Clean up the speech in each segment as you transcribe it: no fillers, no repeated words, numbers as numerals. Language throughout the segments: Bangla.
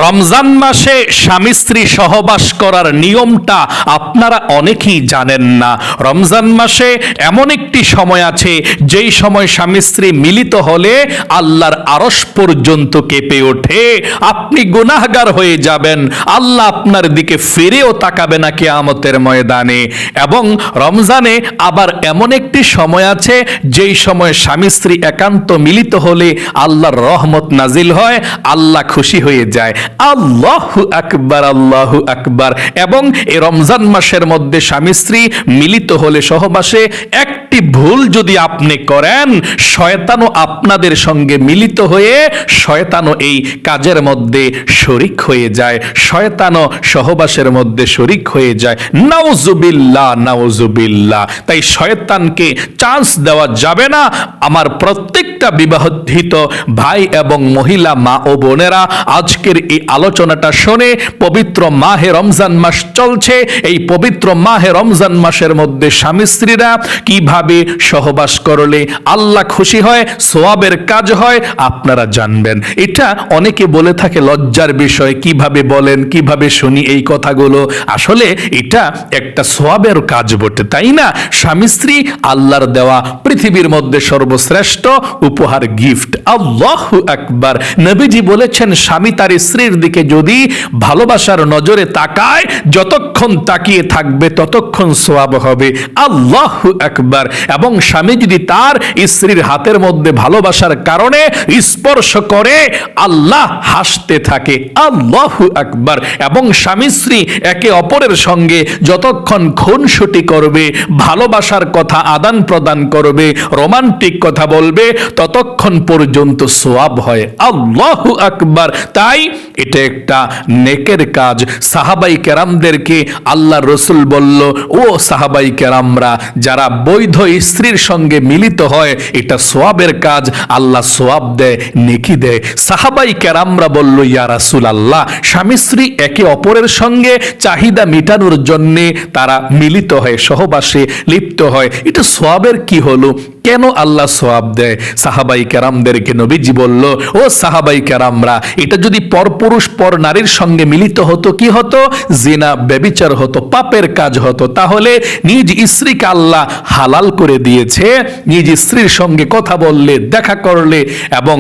রমজান মাসে স্বামী স্ত্রী সহবাস করার নিয়মটা আপনারা অনেকেই জানেন না। রমজান মাসে এমন একটি সময় আছে যেই সময় স্বামী স্ত্রী মিলিত হলে আল্লাহর আরশ পর্যন্ত কেঁপে ওঠে। আপনি গুনাহগার হয়ে যাবেন, আল্লাহ আপনার দিকে ফিরেও তাকাবে না কিয়ামতের ময়দানে। এবং রমজানে আবার এমন একটি সময় আছে যেই সময় স্বামী স্ত্রী একান্ত মিলিত হলে আল্লাহর রহমত নাজিল হয়, আল্লাহ খুশি হয়ে যায়। আল্লাহু আকবার, আল্লাহু আকবার। এবং এই রমজান মাসের মধ্যে স্বামী স্ত্রী মিলিত হলে সহবাসে একটি ভুল যদি আপনি করেন, শয়তানও আপনাদের সঙ্গে মিলিত হয়ে শয়তানও এই কাজের মধ্যে শরিক হয়ে যায়, শয়তানও সহবাসের মধ্যে শরিক হয়ে যায়। নাউজুবিল্লাহ, নাউজুবিল্লাহ। তাই শয়তানকে চান্স দেওয়া যাবে না। আমার প্রত্যেকটা বিবাহিত ভাই এবং মহিলা মা ও বোনেরা, আজকের এই আলোচনাটা শুনে, পবিত্র মাহে রমজান মাস চলছে, এই পবিত্র মাহে রমজান মাসের মধ্যে স্বামী স্ত্রীরা কিভাবে সহবাস করলে আল্লাহ খুশি হয়, সওয়াবের কাজ হয়, আপনারা জানবেন। এটা অনেকে বলে থাকে লজ্জার বিষয়, কিভাবে বলেন, কিভাবে শুনি এই কথাগুলো। আসলে এটা একটা সওয়াবের কাজ বটে, তাই না? স্বামী স্ত্রী আল্লাহর দেওয়া পৃথিবীর মধ্যে সর্বশ্রেষ্ঠ উপহার, গিফট। আল্লাহু আকবার। নবীজি বলেছেন, স্বামী তার স্ত্রীর দিকে যদি ভালোবাসার নজরে তাকায়, যতক্ষণ তাকিয়ে থাকবে ততক্ষণ সওয়াব হবে। আল্লাহু আকবার। এবং স্বামী যদি তার স্ত্রীর হাতের মধ্যে ভালোবাসার কারণে স্পর্শ করে, আল্লাহ হাসতে থাকে। আল্লাহু আকবার। এবং স্বামী স্ত্রী একে অপরের সঙ্গে যতক্ষণ খুনসুটি করবে, ভালোবাসার কথা আদান প্রদান করবে, রোমান্টিক কথা বলবে, ততক্ষণ পর্যন্ত সওয়াব হয়। আল্লাহু আকবার। তাই এটা একটা নেকের কাজ। সাহাবাই কেরামদেরকে আল্লাহর রাসূল বলল, ও সাহাবাই কেরামরা, যারা বৈধ স্ত্রীর সঙ্গে মিলিত হয়, এটা সওয়াবের কাজ, আল্লাহ সওয়াব দেয়, নেকি দেয়। সাহাবাই কেরামরা বলল, ইয়া রাসূলুল্লাহ, স্বামী স্ত্রী একে অপরের সঙ্গে চাহিদা মেটানোর জন্য তারা মিলিত হয়, সহবাসে লিপ্ত হয়, এটা সওয়াবের কি হলো? কেন আল্লাহ সওয়াব দেয়? সাহাবাই কেরামদেরকে নবীজি বলল, ও সাহাবাই কেরামরা, এটা যদি পরপুরুষ পর নারীর সঙ্গে মিলিত হতো, কি হতো? জিনা, ব্যভিচার হতো, পাপের কাজ হতো। তাহলে নিজ স্ত্রীকে আল্লাহ হালাল করে দিয়েছে। নিজ স্ত্রীর সঙ্গে কথা বললে, দেখা করলে এবং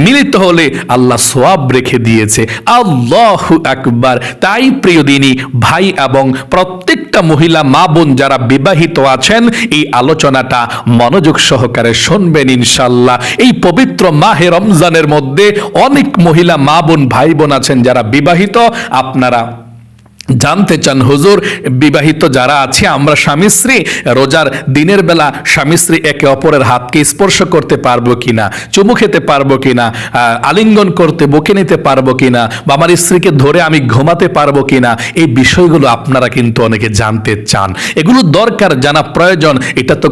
মিলিত হলে আল্লাহ সওয়াব রেখে দিয়েছে। আল্লাহু আকবার। তাই প্রিয় দিনী ভাই এবং প্রত্যেকটা মহিলা মা বোন যারা বিবাহিত আছেন, এই আলোচনাটা মনোযোগ সহকারে শুনবেন ইনশাআল্লাহ। এই পবিত্র মাহে রমজানের মধ্যে অনেক মহিলা মা বোন ভাই বোন আছেন যারা বিবাহিত। আপনারা জানতে চান, হুজুর, বিবাহিত যারা আছে আমরা স্বামী স্ত্রী, রোজার দিনের বেলা স্বামী স্ত্রী একে অপরের হাতকে স্পর্শ করতে পারবো কিনা, চুমু খেতে পারবো কিনা, আলিঙ্গন করতে বকে নিতে পারবো কিনা, বা আমার স্ত্রীকে ধরে আমি ঘুমাতে পারবো কিনা, এই বিষয়গুলো আপনারা কিন্তু অনেকে জানতে চান। এগুলো দরকার, জানা প্রয়োজন। এটা তো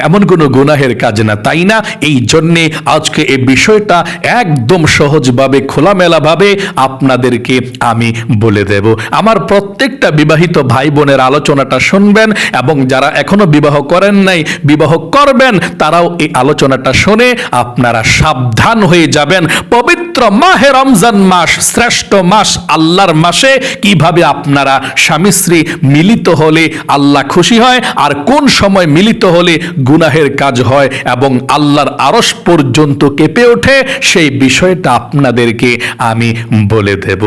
এমন কোনো গুনাহের কাজ না, তাই না? এই জন্যে আজকে এই বিষয়টা একদম সহজভাবে, খোলামেলাভাবে আপনাদেরকে আমি বলে দেব। আমার প্রত্যেকটা বিবাহিত ভাই বোনের আলোচনাটা শুনবেন, এবং যারা এখনো বিবাহ করেন নাই, বিবাহ করবেন, তারাও এই আলোচনাটা শুনে আপনারা সাবধান হয়ে যাবেন। পবিত্র মাহে রমজান মাস, শ্রেষ্ঠ মাস, আল্লাহর মাসে কিভাবে আপনারা স্বামী স্ত্রী মিলিত হলে আল্লাহ খুশি হয়, আর কোন সময় মিলিত হলে গুনাহের কাজ হয় এবং আল্লাহর আরশ পর্যন্ত কেঁপে ওঠে, সেই বিষয়টা আপনাদেরকে আমি বলে দেব।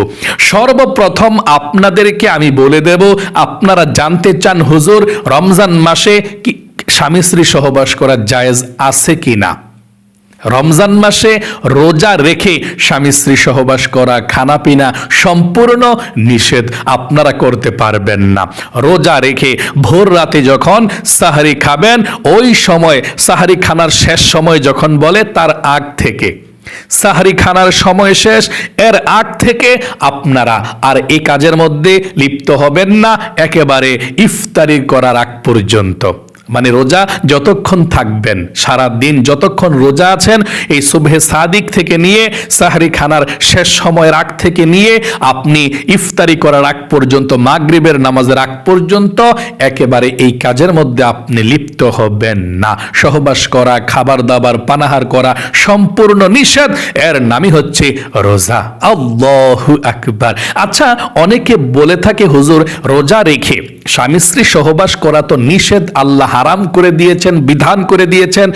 সর্বপ্রথম আপনাদেরকে আমি বলে দেব, আপনারা জানতে চান, হুজুর, রমজান মাসে কি স্বামী স্ত্রী সহবাস করা জায়েজ আছে কিনা? রমজান মাসে রোজা রেখে স্বামী স্ত্রী সহবাস করা, খানা পিনা সম্পূর্ণ নিষেধ, আপনারা করতে পারবেন না। রোজা রেখে ভোর রাতে যখন সাহারি খাবেন, ওই সময় সাহারি খানার শেষ সময় যখন বলে, তার আগ থেকে, সাহারি খানার সময় শেষ, এর আগ থেকে আপনারা আর এই কাজের মধ্যে লিপ্ত হবেন না, একেবারে ইফতারি করার আগ পর্যন্ত। মানে রোজা যতক্ষণ থাকবেন, সারা দিন যতক্ষণ রোজা আছেন, এই সুবহে সাদিক থেকে নিয়ে সাহরি খানার শেষ সময়ের আগ থেকে নিয়ে আপনি ইফতারি করার আগ পর্যন্ত, মাগরিবের নামাজের আগ পর্যন্ত একেবারে এই কাজের মধ্যে আপনি লিপ্ত হবেন না। সহবাস করা, খাবার দাবার, পানাহার করা সম্পূর্ণ নিষেধ। এর নামই হচ্ছে রোজা। আল্লাহু আকবার। আচ্ছা, অনেকে বলে থাকে হুজুর, রোজা রেখে স্বামী স্ত্রী সহবাস করা তো নিষেধ, আল্লাহ হারাম করে দিয়েছেন, বিধান করে দিয়েছেন,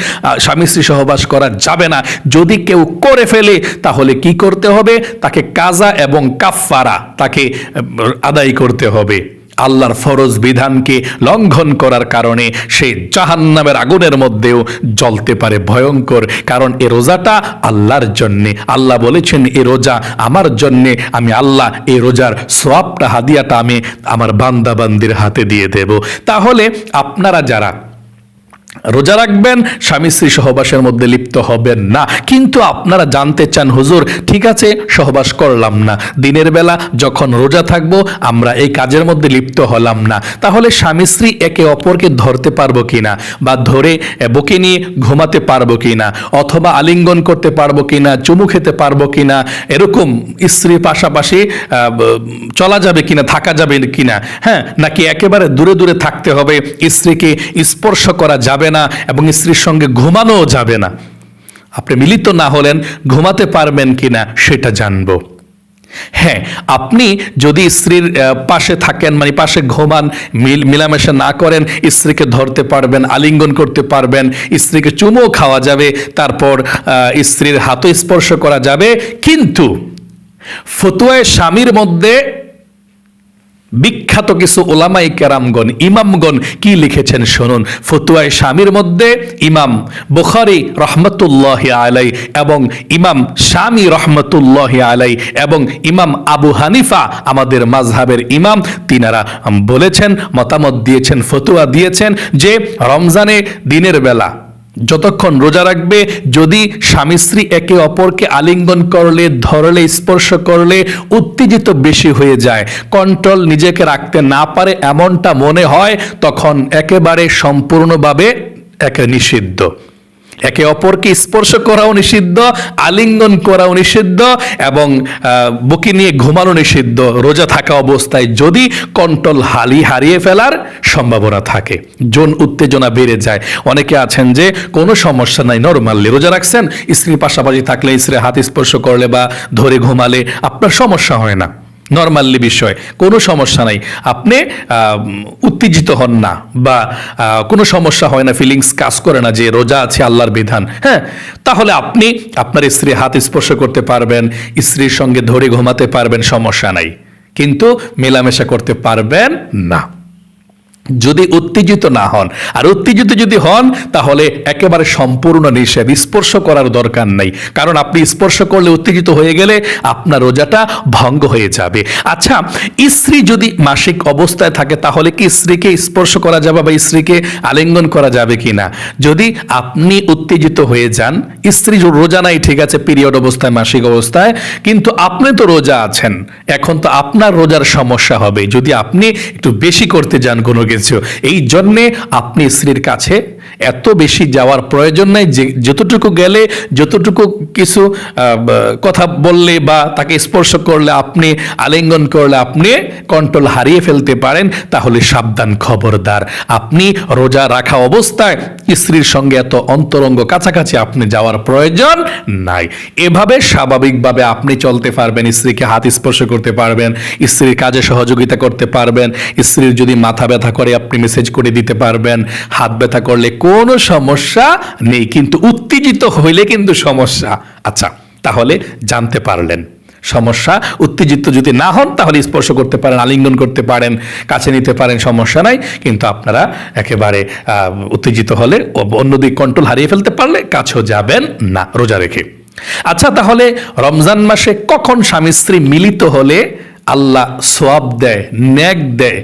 স্বামী স্ত্রী সহবাস করা যাবে না। যদি কেউ করে ফেলে তাহলে কি করতে হবে? তাকে কাজা এবং কাফফারা তাকে আদায় করতে হবে। আল্লাহর ফরজ বিধানকে লঙ্ঘন করার কারণে সে জাহান্নামের আগুনের মধ্যেও জ্বলতে পারে, ভয়ঙ্কর। কারণ এ রোজাটা আল্লাহর জন্যে, আল্লাহ বলেছেন এ রোজা আমার জন্যে, আমি আল্লাহ এই রোজার সওয়াবটা, হাদিয়াটা আমি আমার বান্দা বান্দির হাতে দিয়ে দেব। তাহলে আপনারা যারা রোজা রাখবেন, স্বামী স্ত্রী সহবাসের মধ্যে লিপ্ত হবেন না। কিন্তু আপনারা জানতে চান হুজুর, ঠিক আছে সহবাস করলাম না, দিনের বেলা যখন রোজা থাকবো আমরা এই কাজের মধ্যে লিপ্ত হলাম না, তাহলে স্বামী স্ত্রী একে অপরকে ধরতে পারবো কিনা, বা ধরে বুকে নিয়ে ঘুমাতে পারবো কিনা, অথবা আলিঙ্গন করতে পারবো কিনা, চুমু খেতে পারবো কিনা, এরকম স্ত্রীর পাশাপাশি চলা যাবে কিনা, থাকা যাবে কিনা, হ্যাঁ, নাকি একেবারে দূরে দূরে থাকতে হবে, স্ত্রীকে স্পর্শ করা যাবে না এবং স্ত্রীর সঙ্গে ঘুমানো যাবে না। আপনি মিলিত না হলেন ঘুমাতে পারবেন কিনা সেটা জানবো। হ্যাঁ, আপনি যদি স্ত্রীর পাশে থাকেন, মানে পাশে ঘুমান, মিলামেশা না করেন, স্ত্রীকে ধরতে পারবেন, আলিঙ্গন করতে পারবেন, স্ত্রীকে চুমো খাওয়া যাবে, তারপর স্ত্রীর হাতও স্পর্শ করা যাবে। কিন্তু ফতোয়ায়ে স্বামীর মধ্যে বিখ্যাত কিছু ওলামায়ে কেরামগণ, ইমামগণ কি লিখেছেন শুনুন। ফতোয়ায়ে স্বামীর মধ্যে ইমাম বুখারী রহমতুল্লাহি আলাই এবং ইমাম শামী রহমতুল্লাহি আলাই এবং ইমাম আবু হানিফা, আমাদের মাযহাবের ইমাম, তিনারা বলেছেন, মতামত দিয়েছেন, ফতোয়া দিয়েছেন যে রমজানে দিনের বেলা যতক্ষণ রোজা রাখবে, যদি স্বামী স্ত্রী একে অপরকে আলিঙ্গন করলে, ধরলে, স্পর্শ করলে উত্তেজিত বেশি হয়ে যায়, কন্ট্রোল নিজেকে রাখতে না পারে, এমনটা মনে হয়, তখন একেবারে সম্পূর্ণভাবে নিষিদ্ধ। একে অপরকে স্পর্শ করাও নিষিদ্ধ, আলিঙ্গন করাও নিষিদ্ধ এবং বুকে নিয়ে ঘুমানো নিষিদ্ধ রোজা থাকা অবস্থায়, যদি কন্ট্রোল হারিয়ে ফেলার সম্ভাবনা থাকে, যৌন উত্তেজনা বেড়ে যায়। অনেকে আছেন যে কোনো সমস্যা নাই, নরমালি রোজা রাখছেন, স্ত্রীর পাশাপাশি থাকলে, স্ত্রীর হাত স্পর্শ করলে বা ধরে ঘুমালে আপনার সমস্যা হয় না, নরমালি বিষয়, কোনো সমস্যা নাই, আপনি উত্তেজিত হন না বা কোনো সমস্যা হয় না, ফিলিংস কাজ করে না যে রোজা আছে, আল্লাহর বিধান। হ্যাঁ, তাহলে আপনি আপনার স্ত্রীর হাত স্পর্শ করতে পারবেন, স্ত্রীর সঙ্গে ধরে ঘুমাতে পারবেন, সমস্যা নাই, কিন্তু মেলামেশা করতে পারবেন না যদি উত্তেজিত না হন। আর উত্তেজিত যদি হন তাহলে একেবারে সম্পূর্ণ নিষেধ, স্পর্শ করার দরকার নাই। কারণ আপনি স্পর্শ করলে, উত্তেজিত হয়ে গেলে আপনার রোজাটা ভঙ্গ হয়ে যাবে। আচ্ছা, স্ত্রী যদি মাসিক অবস্থায় থাকে তাহলে কি স্ত্রীকে স্পর্শ করা যাবে বা স্ত্রীকে আলিঙ্গন করা যাবে কিনা? যদি আপনি উত্তেজিত হয়ে যান, স্ত্রী রোজা নাই, ঠিক আছে, পিরিয়ড অবস্থায়, মাসিক অবস্থায়, কিন্তু আপনি তো রোজা আছেন, এখন তো আপনার রোজার সমস্যা হবে যদি আপনি একটু বেশি করতে যান কোনো কিছু। এই জন্যে আপনি স্ত্রীর কাছে এত বেশি যাওয়ার প্রয়োজন নাই, যে যতটুকু গেলে, যতটুকু কিছু কথা বললে বা তাকে স্পর্শ করলে, আপনি আলিঙ্গন করলে আপনি কন্ট্রোল হারিয়ে ফেলতে পারেন, তাহলে সাবধান, খবরদার। আপনি রোজা রাখা অবস্থায় স্ত্রীর সঙ্গে এত অন্তরঙ্গ কাছাকাছি আপনি যাওয়ার প্রয়োজন নাই। এভাবে স্বাভাবিকভাবে আপনি চলতে পারবেন, স্ত্রীকে হাত স্পর্শ করতে পারবেন, স্ত্রীর কাজে সহযোগিতা করতে পারবেন, স্ত্রীর যদি মাথা ব্যথা করে আপনি মেসেজ করে দিতে পারবেন, হাত ব্যথা করলে কোনো সমস্যা নেই। কিন্তু উত্তেজিত হইলে কিন্তু সমস্যা। আচ্ছা, তাহলে জানতে পারলেন সমস্যা। উত্তেজিত যদি না হন তাহলে স্পর্শ করতে পারেন, আলিঙ্গন করতে পারেন, কাছে নিতে পারেন, সমস্যা নাই। কিন্তু আপনারা একেবারে উত্তেজিত হলে, অন্যদিক কন্ট্রোল হারিয়ে ফেলতে পারলে কাছেও যাবেন না রোজা রেখে। আচ্ছা, তাহলে রমজান মাসে কখন স্বামী স্ত্রী মিলিত হলে আল্লাহ সওয়াব দেয়, নেক দেয়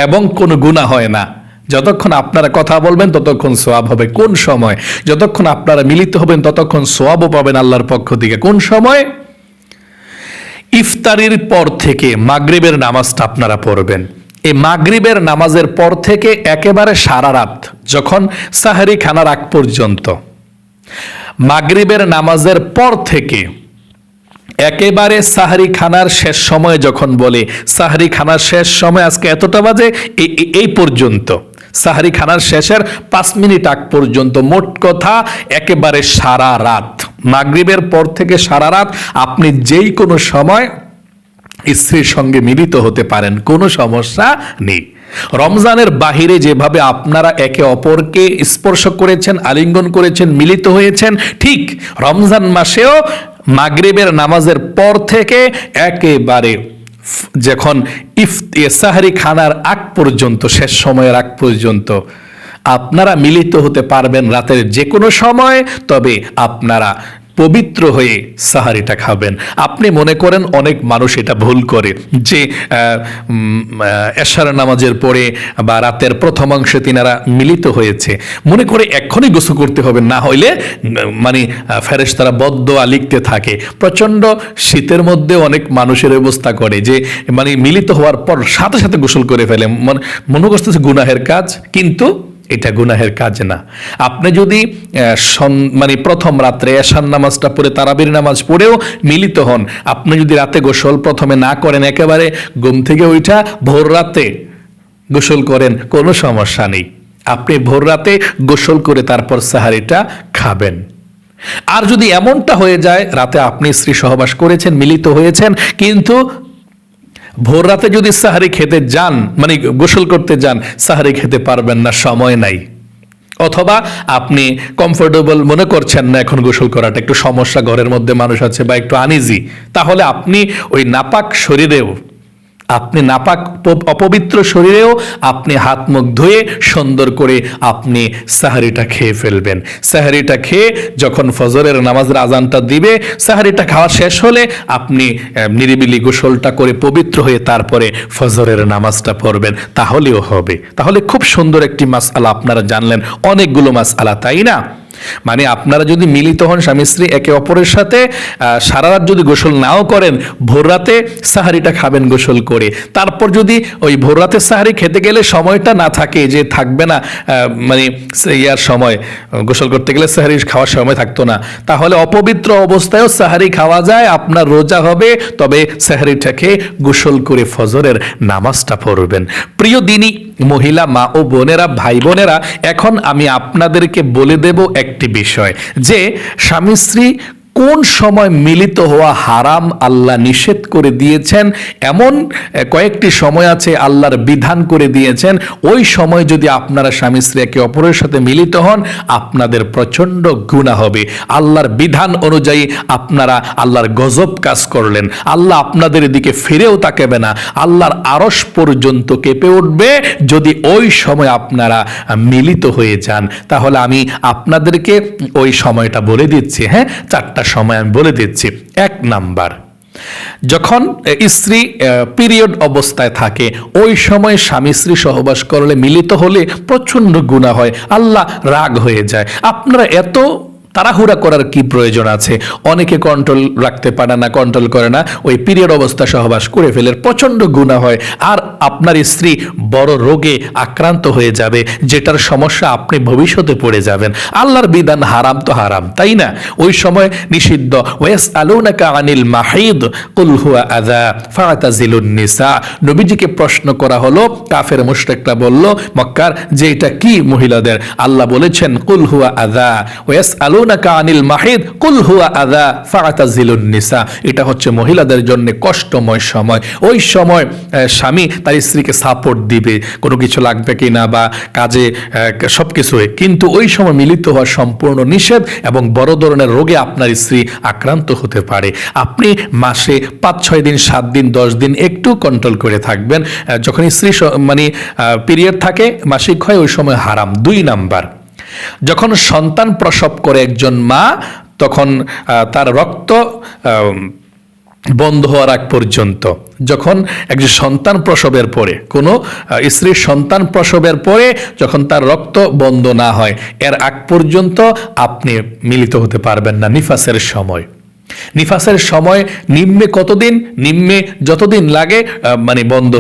এবং কোনো গুনাহ হয় না? যতক্ষণ আপনারা কথা বলবেন ততক্ষণ সওয়াব হবে। কোন সময়? যতক্ষণ আপনারা মিলিত হবেন ততক্ষণ সওয়াবও পাবেন আল্লাহর পক্ষ থেকে। কোন সময়? ইফতারির পর থেকে মাগরিবের নামাজটা আপনারা পড়বেন, এই মাগরিবের নামাজের পর থেকে একেবারে সারা রাত যখন সাহরি খানার আগ পর্যন্ত, মাগরিবের নামাজের পর থেকে একেবারে সাহরি খানার শেষ সময় যখন বলে সাহরি খানার শেষ সময় আজকে এতটা বাজে, এই পর্যন্ত সাহরি খানার শেষের 5 মিনিট আগ পর্যন্ত, মোট কথা একেবারে সারা রাত, মাগরিবের পর থেকে সারা রাত আপনি যেই কোনো সময় স্ত্রীর সঙ্গে মিলিত হতে পারেন, কোনো সমস্যা নেই। রমজানের বাহিরে যেভাবে আপনারা একে অপরকে স্পর্শ করেছেন, আলিঙ্গন করেছেন, মিলিত হয়েছেন, ঠিক রমজান মাসেও মাগরিবের নামাজের পর থেকে একেবারে যখন সাহরি খানার আগ পর্যন্ত, শেষ সময়ের আগ পর্যন্ত আপনারা মিলিত হতে পারবেন রাতের যে কোনো সময়, তবে আপনারা পবিত্র হয়ে সাহারিটা খাবেন। আপনি মনে করেন অনেক মানুষ এটা ভুল করে যে এশার নামাজের পরে বা রাতের প্রথমাংশে তিনারা মিলিত হয়েছে, মনে করে এক্ষুনি গোসল করতে হবে, না হইলে মানে ফেরেশতারা বদদোয়া লিখতে থাকে। প্রচণ্ড শীতের মধ্যে অনেক মানুষের অবস্থা করে যে মানে মিলিত হওয়ার পর সাথে সাথে গোসল করে ফেলে, মনে করতেছে গুনাহের কাজ, কিন্তু এটা গুনাহের কাজ না। আপনি যদি মানে প্রথম রাত্রে এশার নামাজটা পড়ে তারাবির নামাজ পড়েও মিলিত হন, আপনি যদি রাতে গোসল প্রথমে না করেন, একেবারে ঘুম থেকে ওইটা ভোর রাতে গোসল করেন, কোনো সমস্যা নেই। আপনি ভোর রাতে গোসল করে তারপর সাহারিটা খাবেন। আর যদি এমনটা হয়ে যায় রাতে আপনি স্ত্রী সহবাস করেছেন, মিলিত হয়েছেন, কিন্তু ভোর রাতে যদি সাহারি খেতে যান, মানে গোসল করতে যান, সাহারি খেতে পারবেন না, সময় নাই, অথবা আপনি কমফোর্টেবল মনে করছেন না এখন গোসল করাটা, একটু সমস্যা, ঘরের মধ্যে মানুষ আছে বা একটু আনইজি, তাহলে আপনি ওই নাপাক শরীরেও, আপনি নাপাক অপবিত্র শরীরেও আপনি হাত মুখ ধুয়ে সুন্দর করে আপনি সাহারিটা খেয়ে ফেলবেন। সাহারিটা খেয়ে যখন ফজরের নামাজের আজানটা দিবে, সাহারিটা খাওয়া শেষ হলে আপনি নিরিবিলি গোসলটা করে পবিত্র হয়ে তারপরে ফজরের নামাজটা পড়বেন, তাহলেও হবে। তাহলে খুব সুন্দর একটি মাসআলা আপনারা জানলেন, অনেকগুলো মাসআলা, তাই না? মানে আপনারা যদি মিলিত হন স্বামী স্ত্রী একে অপরের সাথে, সারা রাত যদি গোসল নাও করেন, ভোর রাতে সাহারিটা খাবেন গোসল করে। তারপর যদি ওই ভোর রাতে সাহারি খেতে গেলে সময়টা না থাকে, যে থাকবে না মানে ইয়ার সময়, গোসল করতে গেলে সাহারি খাওয়ার সময় থাকতো না, তাহলে অপবিত্র অবস্থায়ও সাহারি খাওয়া যায়, আপনার রোজা হবে, তবে সাহারিটা খেয়ে গোসল করে ফজরের নামাজটা পড়বেন। প্রিয় দিনী মহিলা মা ও বোনেরা, ভাই বোনেরা, এখন আমি আপনাদেরকে বলে দেব একটি বিষয়, যে স্বামী স্ত্রী কোন সময় মিলিত হওয়া হারাম আল্লাহ নিষেধ করে দিয়েছেন। এমন কয়েকটি সময় আছে আল্লাহর বিধান করে দিয়েছেন, ওই সময় যদি আপনারা স্বামী স্ত্রী একে অপরের সাথে মিলিত হন, আপনাদের প্রচণ্ড গুনাহ হবে। আল্লাহর বিধান অনুযায়ী আপনারা আল্লাহর গজব কাজ করলেন, আল্লাহ আপনাদের দিকে ফিরেও তাকাবে না, আল্লাহর আরশ পর্যন্ত কেঁপে উঠবে যদি ওই সময় আপনারা মিলিত হয়ে যান। তাহলে আমি আপনাদেরকে ওই সময়টা বলে দিচ্ছি, হ্যাঁ, 4টা সময় আমি বলে দিচ্ছি। 1 নাম্বার, যখন স্ত্রী পিরিয়ড অবস্থায় থাকে, ওই সময় স্বামী স্ত্রী সহবাস করলে, মিলিত হলে প্রচন্ড গুনাহ হয়, আল্লাহ রাগ হয়ে যায়। আপনারা এত তাড়াহুড়া করার কি প্রয়োজন আছে? অনেকে কন্ট্রোল রাখতে পারে না, কন্ট্রোল করে না, ওই পিরিয়ড অবস্থা সহবাস করে ফেলে, প্রচন্ড গুনাহ হয়, আর আপনার স্ত্রী বড় রোগে আক্রান্ত হয়ে যাবে, যেটার সমস্যা আপনি ভবিষ্যতে পড়ে যাবেন। আল্লাহর বিধান হারাম তো হারাম, তাই না? ওই সময় নিষিদ্ধ। ওয়াসআলুনাকা আনিল মাহিদ কুল হুয়া আযা ফাতাজিলুন নিসা, নবীজিকে প্রশ্ন করা হলো, কাফের মুশরিকরা বলল মক্কার, যে এটা কি মহিলাদের? আল্লাহ বলেছেন কুল হুয়া আযা ওয়াসআলুনাকা আনিল মাহিদ কুল হুয়া আযা ফাতাজিলুন নিসা, এটা হচ্ছে মহিলাদের জন্য কষ্টময় সময়। ওই সময় স্বামী তার স্ত্রীকে সাপোর্ট দিবে, কোনো কিছু লাগবে কিনা বা কাজে সবকিছু, কিন্তু ওই সময় মিলিত হওয়া সম্পূর্ণ নিষেধ, এবং বড় ধরনের রোগে আপনার স্ত্রী আক্রান্ত হতে পারে। আপনি মাসে 5-6 দিন, 7 দিন, 10 দিন একটু কন্ট্রোল করে থাকবেন। যখন স্ত্রী মানে পিরিয়ড থাকে, মাসিক হয়, ওই সময় হারাম। 2 নাম্বার, যখন সন্তান প্রসব করে একজন মা, তখন তার রক্ত বন্ধ হওয়ার আগ পর্যন্ত, যখন একজন সন্তান প্রসবের পরে, কোনো স্ত্রীর সন্তান প্রসবের পরে যখন তার রক্ত বন্ধ না হয়, এর আগ পর্যন্ত আপনি মিলিত হতে পারবেন না নিফাসের সময়। নিফাসের সময় নিম্নে কতদিন? নিম্নে যতদিন লাগে মানে বন্ধ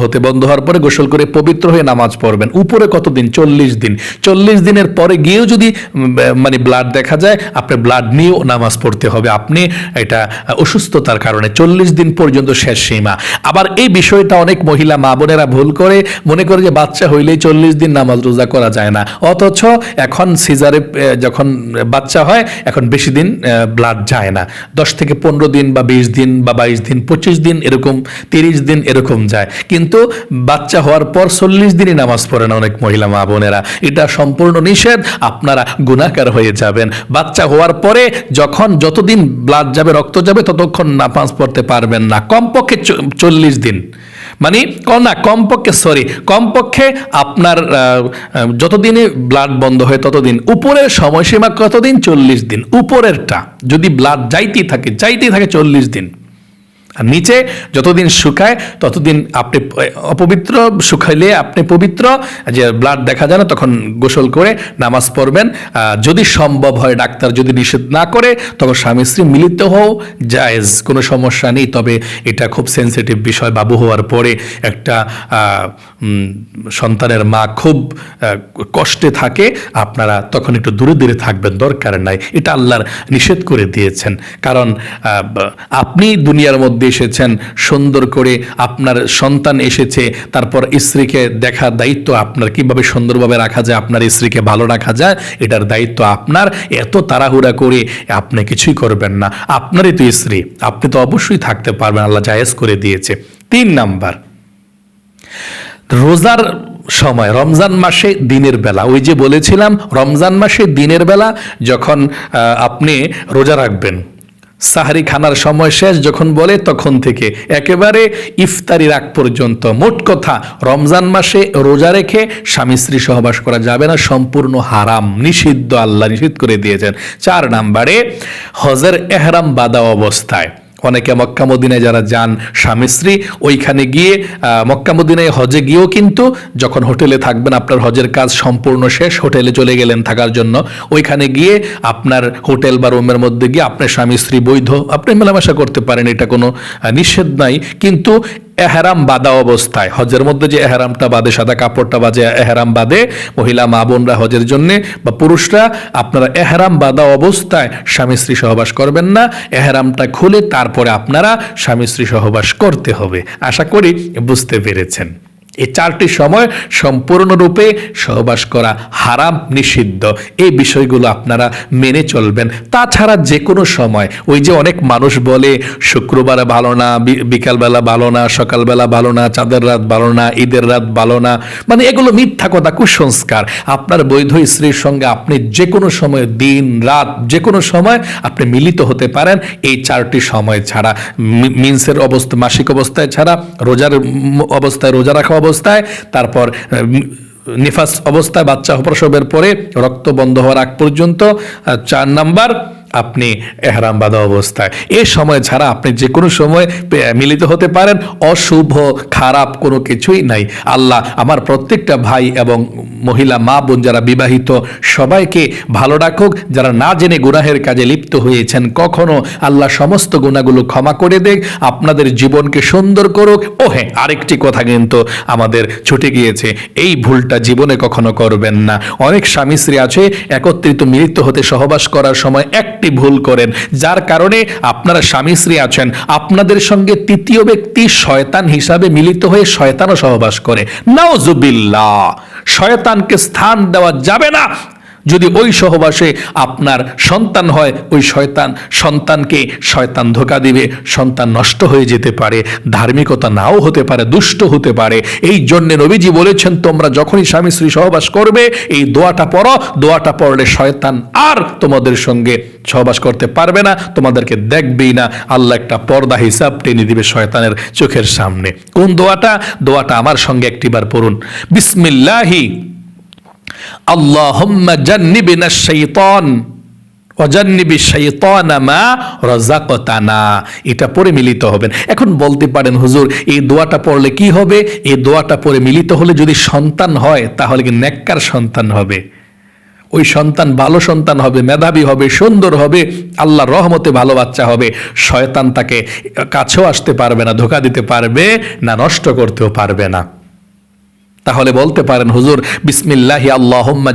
হওয়ার পরে গোসল করে পবিত্র হয়ে নামাজ পড়বেন। উপরে কতদিন? 40 দিন। 40 দিনের পরে গিয়েও যদি মানে ব্লাড দেখা যায়, আপনার ব্লাড নিয়েও নামাজ পড়তে হবে। আপনি এটা অসুস্থতার কারণে 40 দিন পর্যন্ত শেষ সীমা। আবার এই বিষয়টা অনেক মহিলা মা বোনেরা ভুল করে মনে করে যে বাচ্চা হইলেই 40 দিন নামাজ রোজা করা যায় না, অথচ এখন সিজারে যখন বাচ্চা হয় এখন বেশি দিন ব্লাড যায় না, 10 থেকে 15 দিন বা 20 দিন বা 22 দিন 25 দিন এরকম 30 দিন এরকম যায়, কিন্তু বাচ্চা হওয়ার পর 40 দিনই নামাজ পড়ে না অনেক মহিলা মা বোনেরা। এটা সম্পূর্ণ নিষেধ, আপনারা গুনাহগার হয়ে যাবেন। বাচ্চা হওয়ার পরে যখন যতদিন ব্লাড যাবে, রক্ত যাবে, ততক্ষণ নামাজ পড়তে পারবেন না, কমপক্ষে 40 দিন। মানে কমপক্ষে আপনার যতদিনে ব্লাড বন্ধ হয় ততদিন। উপরের সময়সীমা কতদিন? 40 দিন। উপরেরটা যদি ব্লাড যাইতেই থাকে 40 দিন। আর নিচে যতদিন শুকায় ততদিন আপনি অপবিত্র, শুকাইলে আপনি পবিত্র, যে ব্লাড দেখা যায় না তখন গোসল করে নামাজ পড়বেন। যদি সম্ভব হয়, ডাক্তার যদি নিষেধ না করে, তখন স্বামী স্ত্রী মিলিত হও জায়েজ, কোনো সমস্যা নেই। তবে এটা খুব সেন্সিটিভ বিষয়। বাবু হওয়ার পরে একটা সন্তানের মা খুব কষ্টে থাকে, আপনারা তখন একটু দূরে দূরে থাকবেন, দরকার নাই। এটা আল্লাহর নিষেধ করে দিয়েছেন। কারণ আপনি দুনিয়ার মধ্যে এসেছেন, সুন্দর করে আপনার সন্তান এসেছে, তারপর স্ত্রীকে দেখার দায়িত্ব আপনার, কিভাবে সুন্দরভাবে রাখা যায়, আপনার স্ত্রীকে ভালো রাখা যায়, এটার দায়িত্ব আপনার। এত তাড়াহুড়া করে আপনি কিছুই করবেন না, আপনারই তো স্ত্রী, আপনি তো অবশ্যই থাকতে পারবেন, আল্লাহ জায়েজ করে দিয়েছে। 3 নাম্বার, রোজার সময় রমজান মাসে দিনের বেলা, ওই যে বলেছিলাম রমজান মাসে দিনের বেলা যখন আপনি রোজা রাখবেন, সাহারি খানার সময় শেষ যখন বলে তখন থেকে একেবারে ইফতারির আগ পর্যন্ত, মোট কথা রমজান মাসে রোজা রেখে স্বামী স্ত্রী সহবাস করা যাবে না, সম্পূর্ণ হারাম, নিষিদ্ধ, আল্লাহ নিষিদ্ধ করে দিয়েছেন। 4 নাম্বারে, হজের এহরাম বাঁধা অবস্থায়, অনেকে মক্কা মদিনায় যারা যান স্বামী স্ত্রী, ওইখানে গিয়ে মক্কা মদিনায় হজে গিয়েও কিন্তু যখন হোটেলে থাকবেন, আপনার হজের কাজ সম্পূর্ণ শেষ, হোটেলে চলে গেলেন থাকার জন্য, ওইখানে গিয়ে আপনার হোটেল বা রুমের মধ্যে গিয়ে আপনার স্বামী স্ত্রী বৈধ, আপনি মেলামেশা করতে পারেন, এটা কোনো নিষেধ নাই। কিন্তু এহরাম বাঁধা অবস্থায়, হজের মধ্যে যে এহরামটা বাঁধে, সাদা কাপড়টা বাজে এহরাম বাঁধে মহিলা মা বোনরা হজের জন্য, বা পুরুষরা, আপনারা এহরাম বাঁধা অবস্থায় স্বামী স্ত্রী সহবাস করবেন না, এহরামটা খুলে তারপরে আপনারা স্বামী স্ত্রী সহবাস করতে হবে। আশা করি বুঝতে পেরেছেন। এই 4টি সময় সম্পূর্ণরূপে সহবাস করা হারাম, নিষিদ্ধ। এই বিষয়গুলো আপনারা মেনে চলবেন। তাছাড়া যে কোনো সময়, ওই যে অনেক মানুষ বলে শুক্রবার ভালো না, বিকালবেলা ভালো না, সকালবেলা ভালো না, চাঁদের রাত ভালো না, ঈদের রাত ভালো না, মানে এগুলো মিথ্যা কথা, কুসংস্কার। আপনার বৈধ স্ত্রীর সঙ্গে আপনি যে কোনো সময়, দিন রাত যে কোনো সময় আপনি মিলিত হতে পারেন, এই 4টি সময় ছাড়া, মিন্সের অবস্থা, মাসিক অবস্থায় ছাড়া, রোজার অবস্থায়, রোজা রাখা অবস্থায়, তারপর নিফাস অবস্থায়, বাচ্চা প্রসবের পরে, রক্ত বন্ধ হওয়ার আগ পর্যন্ত। 4 নাম্বার, আপনি এহরাম বাঁধা অবস্থায়। এই সময় ছাড়া আপনি যে কোনো সময় মিলিত হতে পারেন, অশুভ খারাপ কোনো কিছুই নাই। আল্লাহ আমার প্রত্যেকটা ভাই এবং মহিলা মা বোন যারা বিবাহিত সবাইকে ভালো রাখুক, যারা না জেনে গুনাহের কাজে লিপ্ত হয়েছেন কখনো, আল্লাহ সমস্ত গুনাহগুলো ক্ষমা করে দেখ, আপনাদের জীবনকে সুন্দর করুক। ও হ্যাঁ, আরেকটি কথা কিন্তু আমাদের ছুটে গিয়েছে, এই ভুলটা জীবনে কখনো করবেন না। অনেক স্বামী স্ত্রী আছে একত্রিত মিলিত হতে সহবাস করার সময় একটি ভুল করেন, যার কারণে আপনারা স্বামী স্ত্রী আছেন, আপনাদের সঙ্গে তৃতীয় ব্যক্তি শয়তান হিসাবে মিলিত হয়ে শয়তানও সহবাস করে। নাউজুবিল্লাহ, শয়তানকে স্থান দেওয়া যাবে না। যদি ওই সহবাসে আপনার সন্তান হয়, ওই সন্তানকে শয়তান ধোঁকা দিবে, সন্তান নষ্ট হয়ে যেতে পারে, ধার্মিকতা নাও হতে পারে, দুষ্ট হতে পারে। এই জন্য নবীজি বলেছেন, তোমরা যখনই স্বামী স্ত্রী সহবাস করবে এই দোয়াটা পড়ো, দোয়াটা পড়লে শয়তান আর তোমাদের সঙ্গে সহবাস করতে পারবে না, তোমাদেরকে দেখবেই না। আল্লাহ একটা পর্দা হিসাব টেনে দিবে শয়তানের চোখের সামনে। কোন দোয়াটা? দোয়াটা আমার সঙ্গে একটিবার পড়ুন। বিসমিল্লাহি আল্লাহুম্মা জান্নিবিনাশ শাইতান ওয়া জান্নিবিশ শাইতানা মা রাযাকতানা, এটা পড়ে মিলিত হবেন। এখন বলতে পারেন, হুজুর এই দোয়াটা পড়লে কি হবে? এই দোয়াটা পড়ে মিলিত হলে যদি সন্তান হয় তাহলে কি নেককার সন্তান হবে। ওই সন্তান ভালো সন্তান হবে, মেধাবী হবে, সুন্দর হবে, আল্লাহর রহমতে ভালো বাচ্চা হবে। শয়তান তাকে কাছেও আসতে পারবে না, ধোঁকা দিতে পারবে না, নষ্ট করতেও পারবে না। তাহলে বলতে পারেন, হুজুর বিসমিল্লাহি আল্লাহুম্মা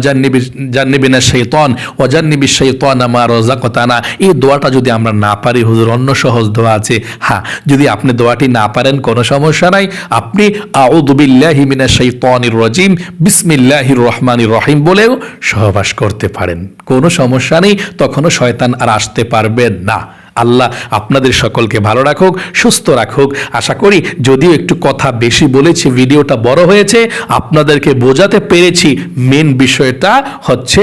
জান্নিবিনা শাইতান ওয়া জান্নিবিশ শাইতানা মা রাযাকতানা, এই দোয়াটা যদি আমরা না পারি হুজুর, অন্য সহজ দোয়া আছে। হ্যাঁ, যদি আপনি দোয়াটি না পারেন কোনো সমস্যা নাই, আপনি আউযু বিল্লাহি মিনাশ শাইতানির রাজিম বিসমিল্লাহির রহমানির রহিম বলেও সহবাস করতে পারেন, কোনো সমস্যা নেই, তখনও শয়তান আর আসতে পারবে না। আল্লাহ আপনাদের সকলকে ভালো রাখুক, সুস্থ রাখুক। আশা করি যদিও একটু কথা বেশি বলেছি, ভিডিওটা বড় হয়েছে, আপনাদেরকে বোঝাতে পেরেছি, মেন বিষয়টা হচ্ছে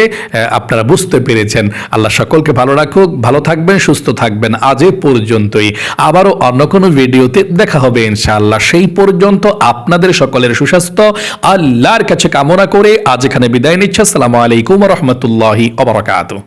আপনারা বুঝতে পেরেছেন। আল্লাহ সকলকে ভালো রাখুক, ভালো থাকবেন, সুস্থ থাকবেন। আজ এ পর্যন্তই, আবারও অন্য কোনো ভিডিওতে দেখা হবে ইনশাআল্লাহ। সেই পর্যন্ত আপনাদের সকলের সুস্বাস্থ্য আল্লাহর কাছে কামনা করে আজ এখানে বিদায় নিচ্ছি। আসসালামু আলাইকুম ওয়া রাহমাতুল্লাহি ওয়া বারাকাতুহু।